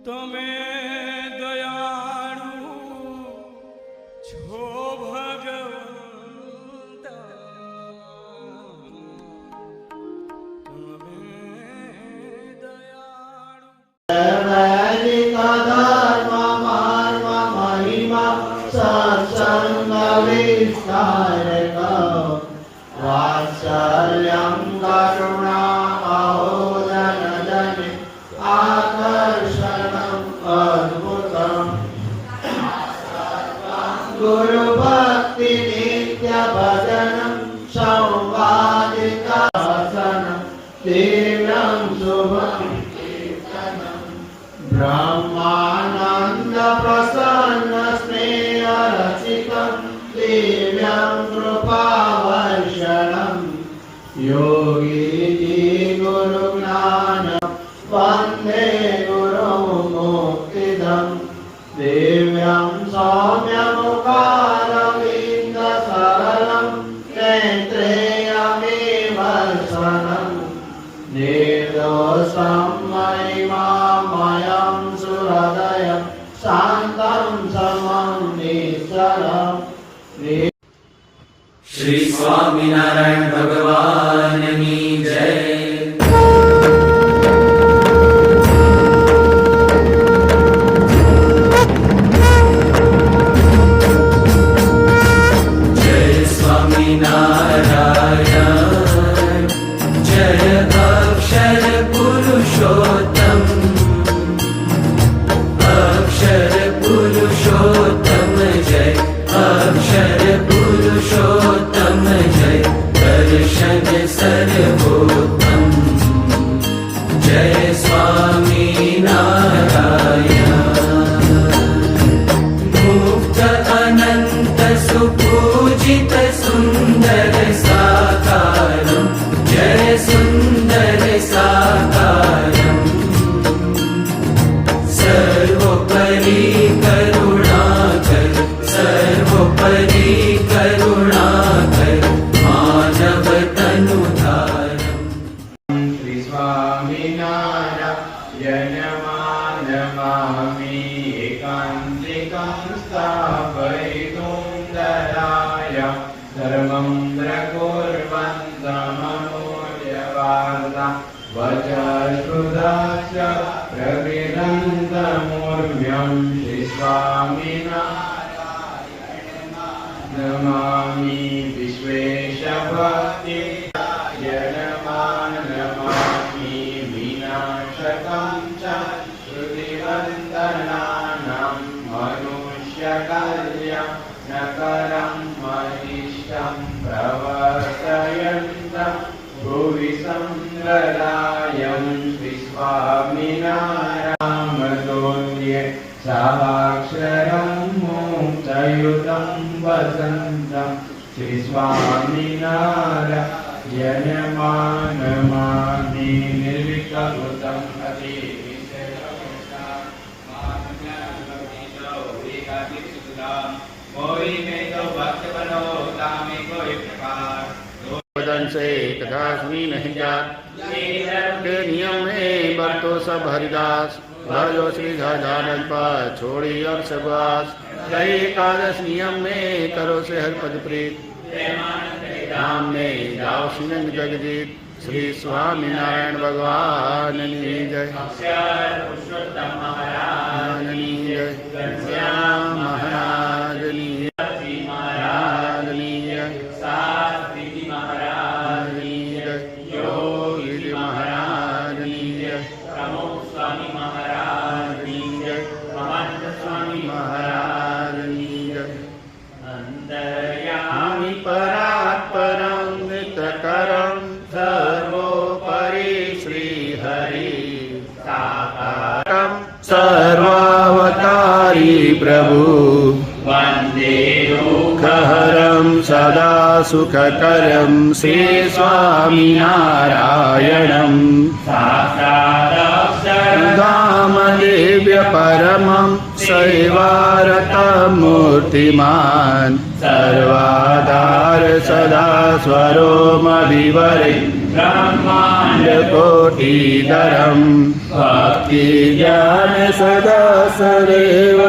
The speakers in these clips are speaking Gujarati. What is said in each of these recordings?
તમે દયાળુ છો વાત્સલ્યં કરુણા મહોદનદને આકર્ષણં અદ્ભુતં ગુરુ ભક્તિ નિત્ય ભજનં સંવાદિકાસનં દિવ્યં શુભં બ્રહ્માનંદ પ્રસન્ન સ્નેહ રસિકં દિવ્યં કૃપાવર્ષણં યોગી ગુરુ જ્ઞાન વંદે ગુરુ મુક્તિદં દિવ્યં સૌમ્યમુખારવિંદ સરલં નેત્રેયમેવ દર્શનં निर्दोषं महिमामयं सुहृदयं शान्तं समं निश्चलम्। श्री स्वामिनारायण भगवान की जय। जय स्वामिनारायण जय अक्षर पुरुषोत्तम जय अक्षर पुरुषोत्तम जय पुरुषोत्तम जय स्वामी नारायण मुक्त अनंत सुपूजित सुंदर साकारं जय सुंदर साकारं सर्वोपरि करुणाकर सर्वोपरि करुणाकर मानव तनुधारम् श्री स्वामिनारायण नमामि एकान्तिकं स्थापयितुं दराय सर्वं प्रकुर्वन्तममूल्यवादा वचश्रुताश्च प्रविनन्दमूर्म्यं श्री स्वामिनारायण नमामि विश्वेशभक्ति नमामि विनाशकं च श्रुतिवन्दनानां मनुष्यकल्याणकरं मनिष्ठं प्रवर्तयन्तं भुवि सम्प्रदायं श्री स्वामिनारायणमतोल्ये साक्षरं मोक्षयुतं वसन्तं श्री स्वामिनारायण नमामि निर्विकल्पं बदन से कदास्मी नहीं जात के नियम में बरतो सब हरिदास भजो श्री धन पर छोड़ी और सबास कई एकादश नियम में करो से हर पद प्रीत नाम में जाओ सिंह जगजीत श्री स्वामीनारायण भगवान जय महाराज जय महाराज परात्परं नित्यकरं सर्वोपरि श्रीहरि साकारं सर्वावतारी प्रभु वन्दे दुःखहरं सदा सुखकरं श्री स्वामिनारायणं धामदिव्य परमं शैवारतमूर्तिमान् सर्वाधार सदा स्वरोमभिवरे ब्रह्माण्डकोटिधरं भक्ति ज्ञान सदा सदैव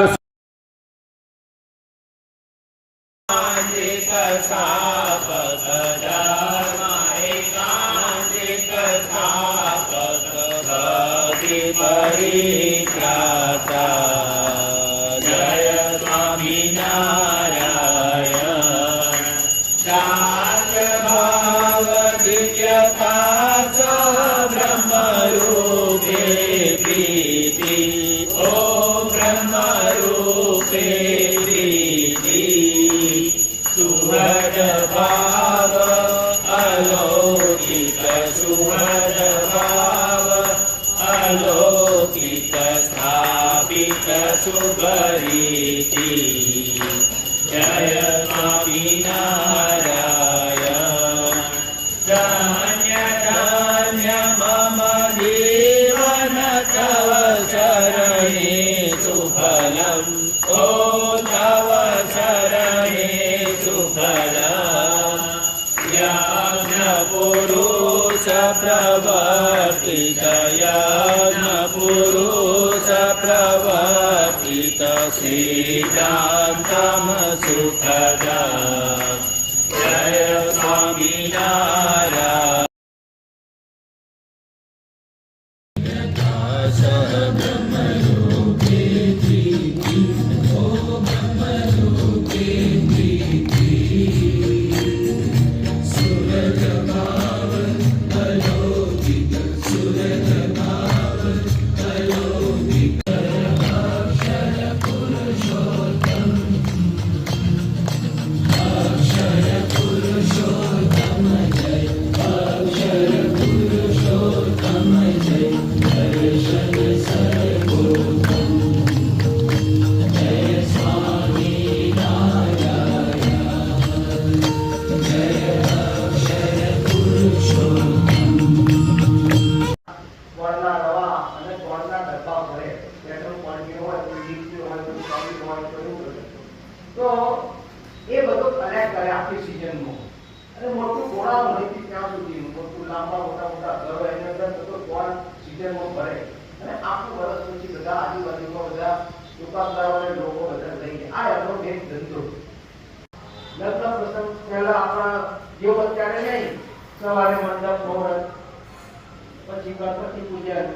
जय स्वामीनारायण धन्य धन्य मम जीवन तव शरणे सुफलम् ओ तव शरणे सुफलम् यज्ञपुरुष प्रवर्तित यज्ञपुरुष प्रवर्तित श्रीकान्तं सुखदा जय स्वामीनारायण લાંબા મોટા મોટા ઘરો એની અંદર બધો કોણ સિઝનમાં ભરે અને આખું વર્ષ પછી બધા આજુબાજુમાં બધા દુકાનદારો અને લોકો બધા લઈ ગયા. આ એમનો એક ધંધો. લગ્ન પ્રસંગ પહેલા આપણા જેવો અત્યારે નહીં, સવારે મંડપ મુહૂર્ત, પછી ગણપતિ પૂજન,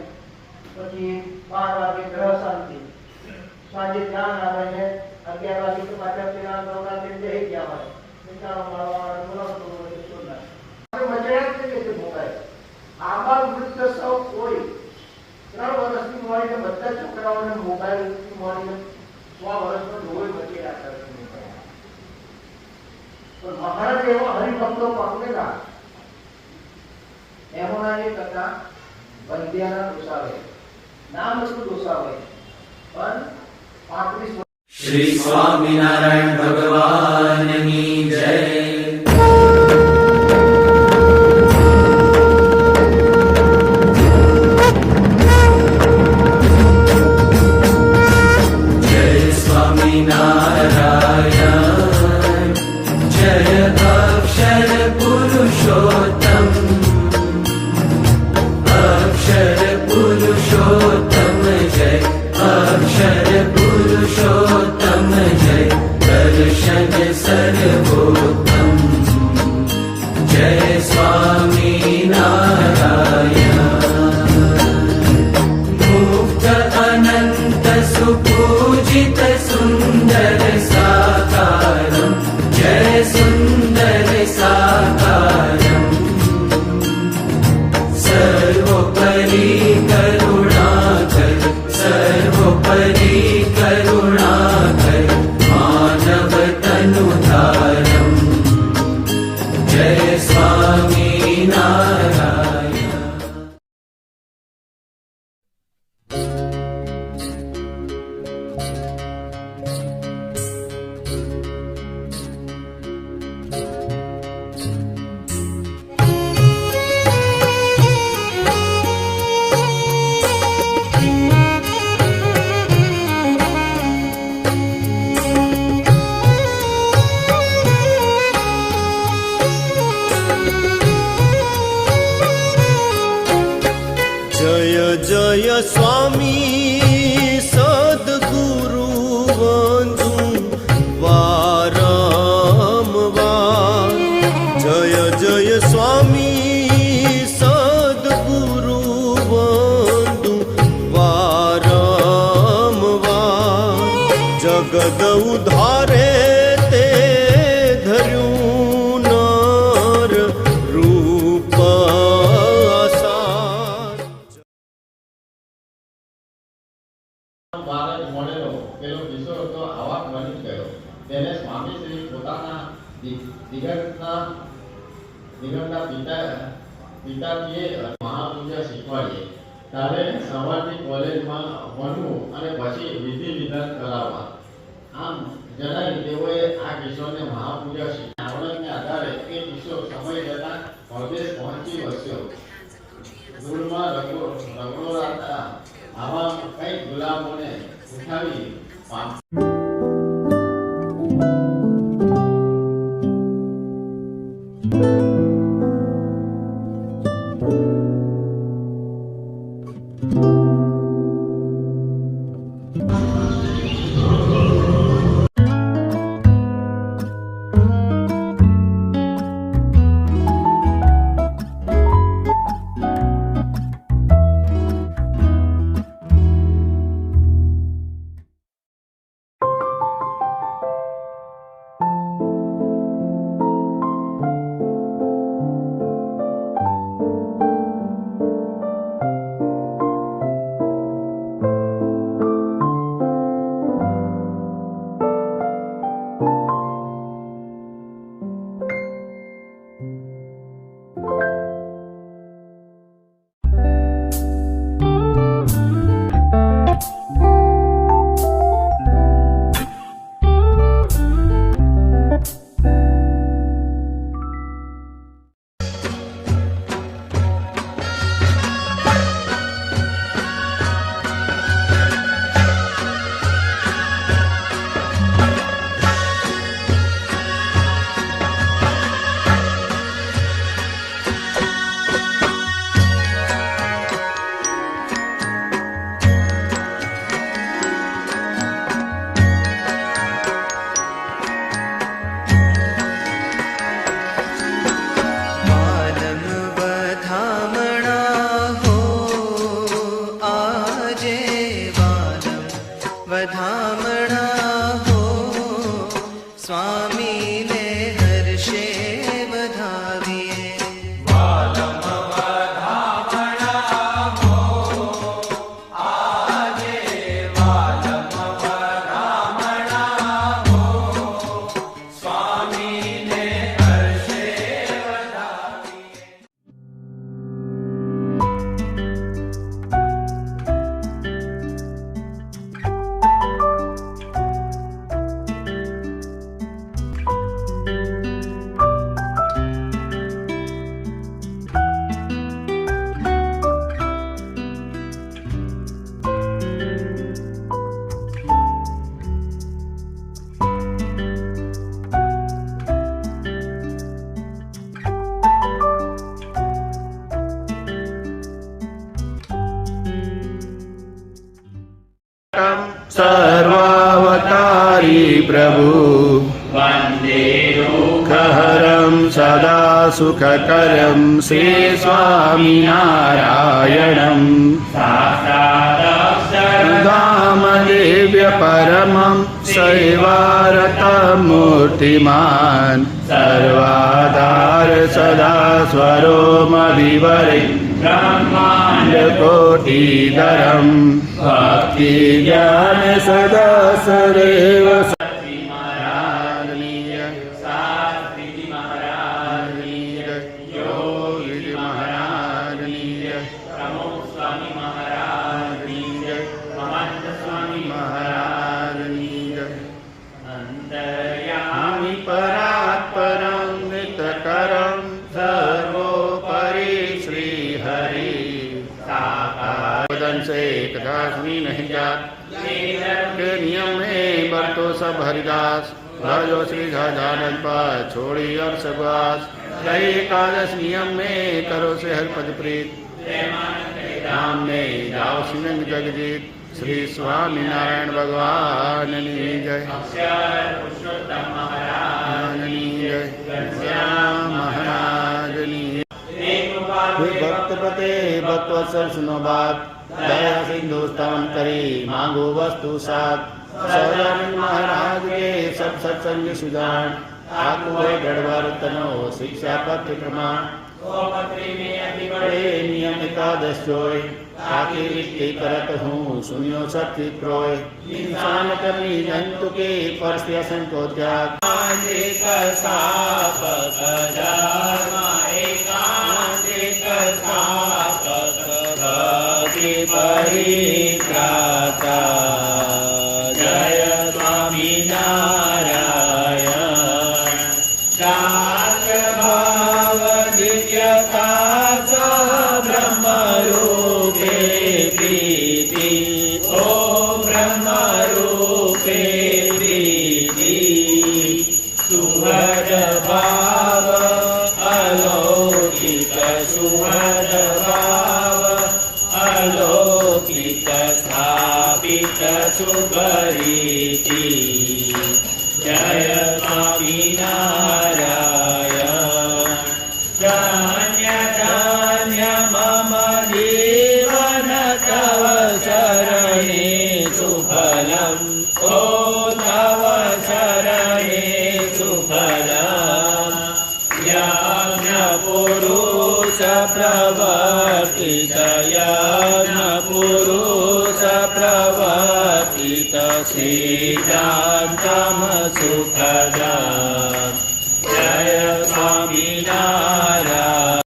પછી 12 વાગે ગ્રહ શાંતિ, સાંજે ધ્યાન આવે ને 11 વાગે તો પાછા પેલા નવરાત્રી બેસી ગયા હોય. મિત્રાનો મળવા બોલાવતો હોય તો ના મજા જ નહીં કે મોબાઈલ આમાં વૃદ્ધ સૌ કોઈ 3 વર્ષથી મળીને બધા છોકરાઓને મોબાઈલથી મળીને 100 વર્ષનો ડોળ બચી રાખતા છે. પણ મહારાજ એવા હરિભક્તો પામેલા એમોના એ કરતા બંધ્યાના દોષાવે નામ શું દોષાવે પણ 35 શ્રી સ્વામિનારાયણ ભગવાનની જય. જય સ્વામિનારાયણ જય અક્ષર પુરુષોત્તમ અક્ષર પુરુષોત્તમ જય અક્ષર પુરુષોત્તમ જય દર્શન સર્વોત્તમ જય સ્વામિનારાયણ મુક્ત અનંત સુપૂજિત સુંદર સાકારમ જય સુંદર સાકારમ સર્વોપરી કરુણાકર સર્વોપરી કરુણાકર માનવ તનુધારમ જય સ્વામિનારાયણ. જય જય સ્વામી સદગુરુ વંદુ વારંવાર. જય જય સ્વામી સદગુરુ વંદુ વારંવાર. જગદ ઉધારે તે ધર્યું નર રૂપ બાળક મળેલો પેલો કિશોર હતો આવા બની ગયો. તેને સ્વામીશ્રી પોતાના દિગંતના પિતાજીએ મહાપૂજા શીખવાડીએ. ત્યારે સવારથી કોલેજમાં ભણવું અને પછી વિધિ વિધાન કરાવવા. આમ જણાવી તેઓએ આ કિશોરને મહાપૂજા શીખવી. આવડતને આધારે એ કિશોર સમય જતા પરદેશ પહોંચી વસ્યો. ધૂળમાં રગડોળાતા આવા કઈ ગુલામોને ઉઠાવી सर्वावतारी प्रभु वन्दे दुःखहरं सदा सुखकरं श्री स्वामिनारायणं धामदेव्य परमं शैवारतमूर्तिमान् सर्वाधार सदा स्वरोमविवरे ब्रह्माण्डकोटिधरं भक्ति ज्ञान सदा सदैव नहीं जात के नियम में बरतो सब हरिदास भजो श्री झानन पास छोड़ी और सगवास कई एकादश नियम में करो से हर पद प्रीत नाम में जाओ सिंह जगजीत श्री स्वामी नारायण भगवान जय महाराज भक्त पते भक्तवत्सल सुनो बात दया सिंधुस्तवन करी मांगो वस्तु साथ सौरानंद महाराज के सब सत्संग सुजान आत्मो गढ़वर तनो शिक्षा पत्र प्रमाण नियम एकादश जोय आखिर वित्ती करत हूँ सुनियो सत्य क्रोय इंसान करनी जंतु के परस्य संको त्याग परित्राता जय स्वामी नारायण दास भाव दिव्यता ब्रह्म रूपे प्रीति ओ ब्रह्म रूपे प्रीति सुहृद भाव अलौकिक सुहृद भाव अलौकिक स्थापित सुपरीति जय स्वामी नारायण धन्य धन्य मम जीवन तव शरणे सुफलम् ओ तव शरणे सुफलम् यज्ञ पुरुष प्रवर्तित पुरुष प्रवर्तित श्रीकान्तम सुखदा जय स्वामी नारायण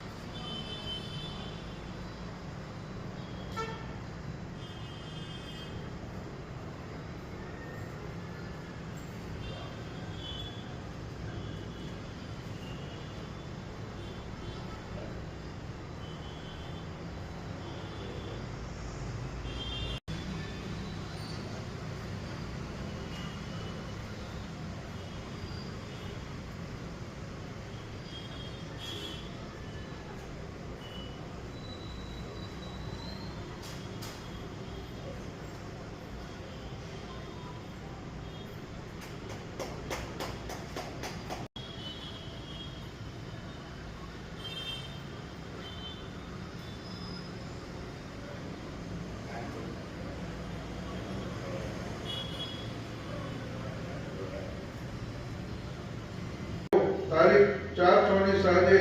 તારીખ 4/6 ની સાંજે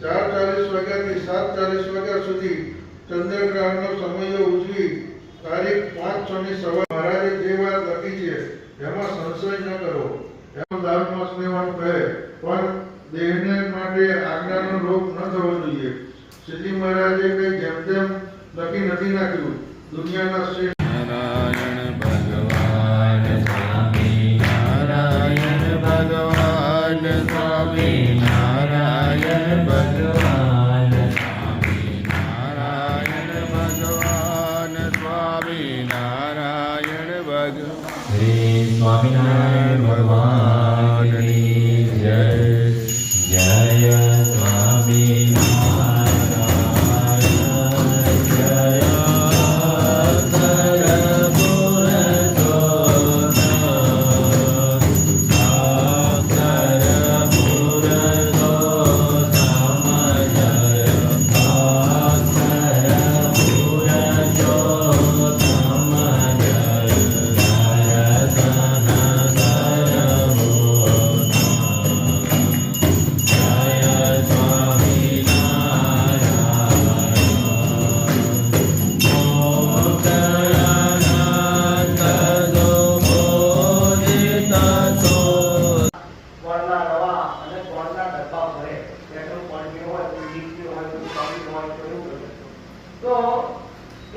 4:40 વાગ્યાથી 7:40 વાગ્યા સુધી ચંદ્રગ્રહણનો સમય ઉજવી તારીખ 5/6 ની સવારે મહારાજે જે વાત લખી છે એમાં સંશય ન કરો એમ ધર્મમાં સ્નેહવાન કહે પણ દેહને માટે આજ્ઞાનો લોપ ન થવો જોઈએ શ્રીજી મહારાજે કઈ જેમ તેમ લખી નથી નાખ્યું દુનિયાના શ્રેષ્ઠ स्वामीनारायण भगवान की जय जय स्वामीनारायण जय सरपुर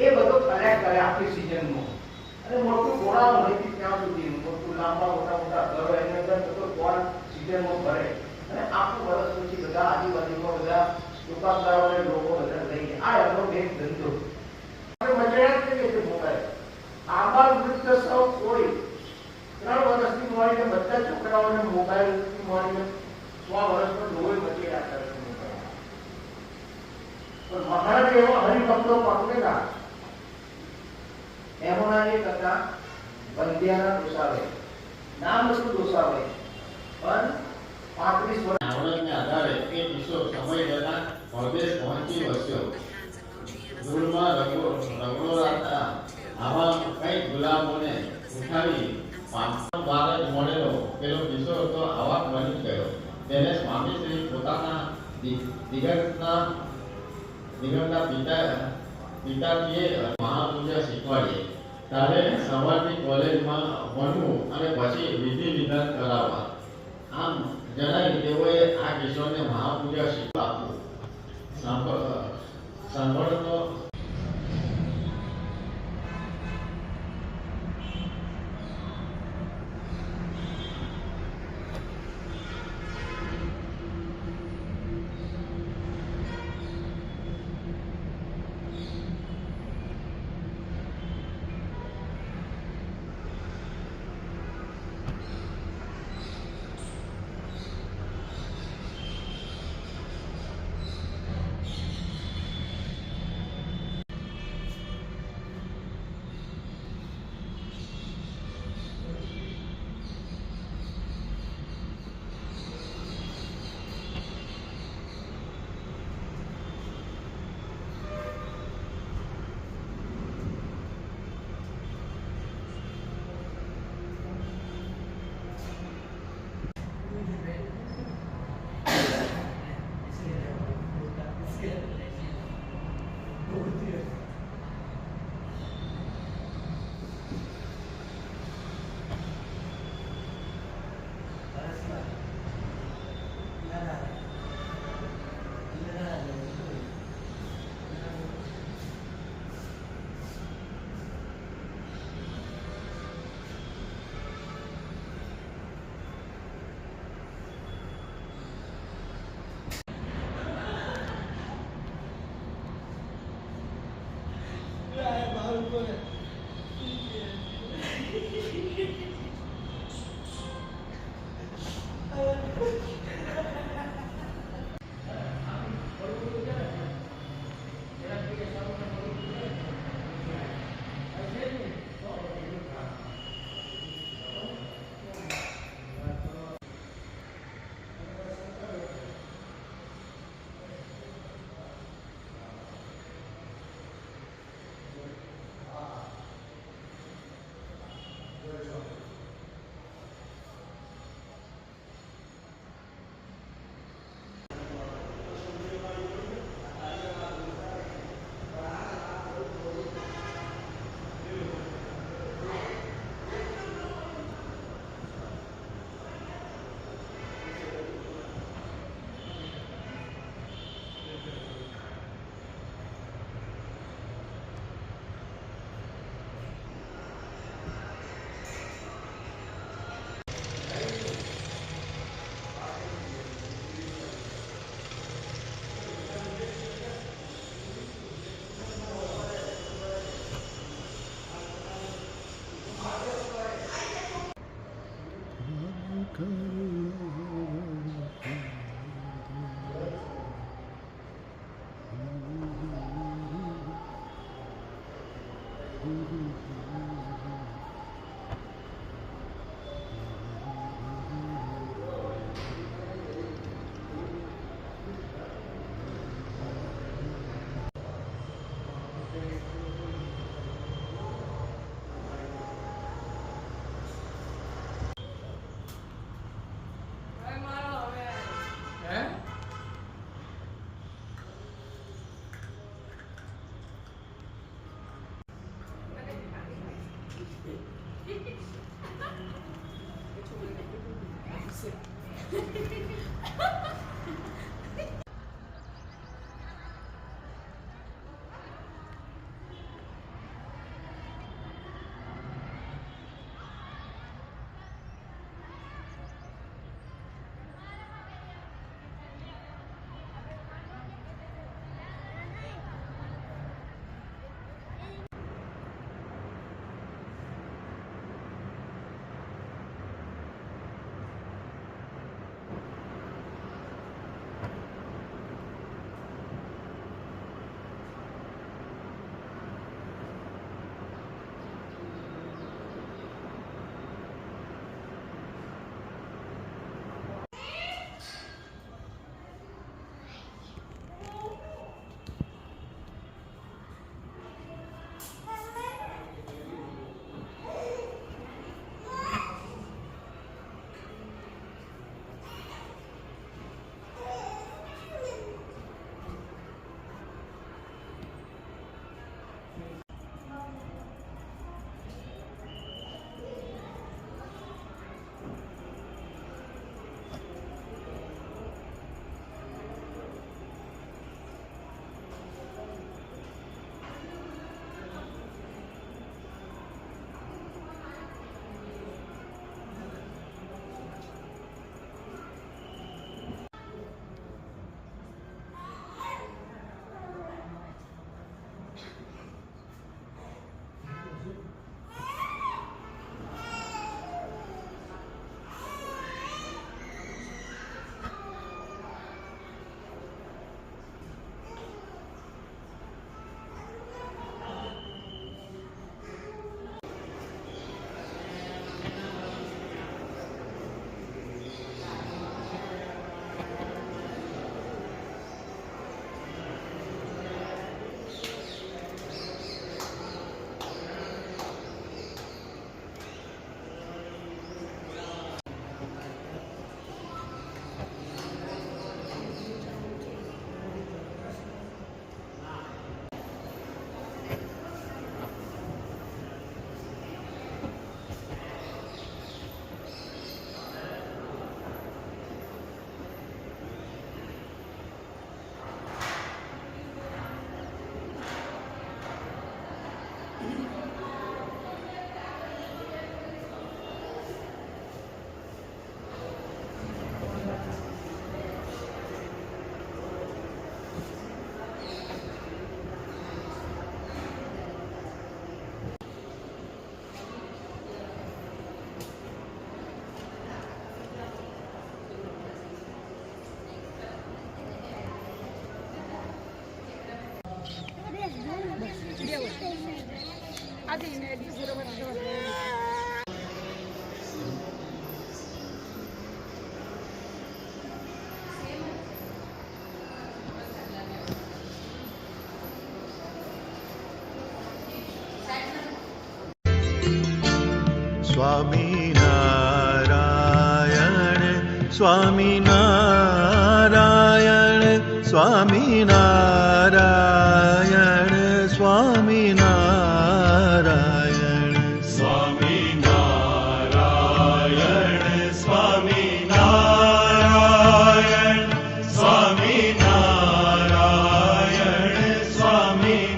એ બધો કલેક્ટ કરે આખી સિઝનમાં. અને મોટું ગોળા હોયથી ત્યાં સુધી મોટું લાંબા મોટા ઘરો એની અંદર બધો ગોળ સિઝનમાં ભરે અને આખું વર્ષ પછી બધા આજુબાજુમાં બધા દુકાનદારો અને લોકો બધા લઈ જાય. આ એમનો એક ધંધો. મજાક કે છે મોબાઈલ આંબા વૃદ્ધ સૌ કોઈ 3 વર્ષથી મળીને બધા છોકરાઓને મોબાઈલથી મળીને 100 વર્ષનો લોહી મચી રાખે છે મોબાઈલ. પણ મહારાજ એવો હરિભક્તો પકડેલા એમોના એક હતા બંધ્યાના દોસાવે નામ શું દોસાવે પણ 35 વર્ષ આવડતને આધારે એ કિશોર સમય જતા પરદેશ પહોંચી વસ્યો. ધૂળમાં રગડોળાતા આવા કઈ ગુલામોને ઉઠાવી ભારત મળેલો પેલો કિશોર તો આવા બની ગયો. તેને સ્વામીશ્રી પોતાના દિગંતના પિતાજીએ મહાપૂજા શીખવાડીએ. ત્યારે સવારથી કોલેજમાં ભણવું અને પછી વિધિ વિધાન કરાવવા. આમ જણાવી તેઓએ આ કિશોરને મહાપૂજા શીખવા આપવું. સાંભળતો સ્વામિનારાયણ સ્વામિનારાયણ સ્વામિનારાયણ સ્વામિનારાયણ સ્વામિનારાયણ સ્વામિનારાયણ સ્વામિનારાયણ સ્વામિનારાયણ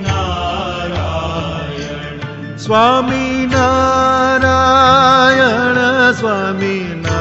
સ્વામિનારાયણ સ્વામિનારાયણ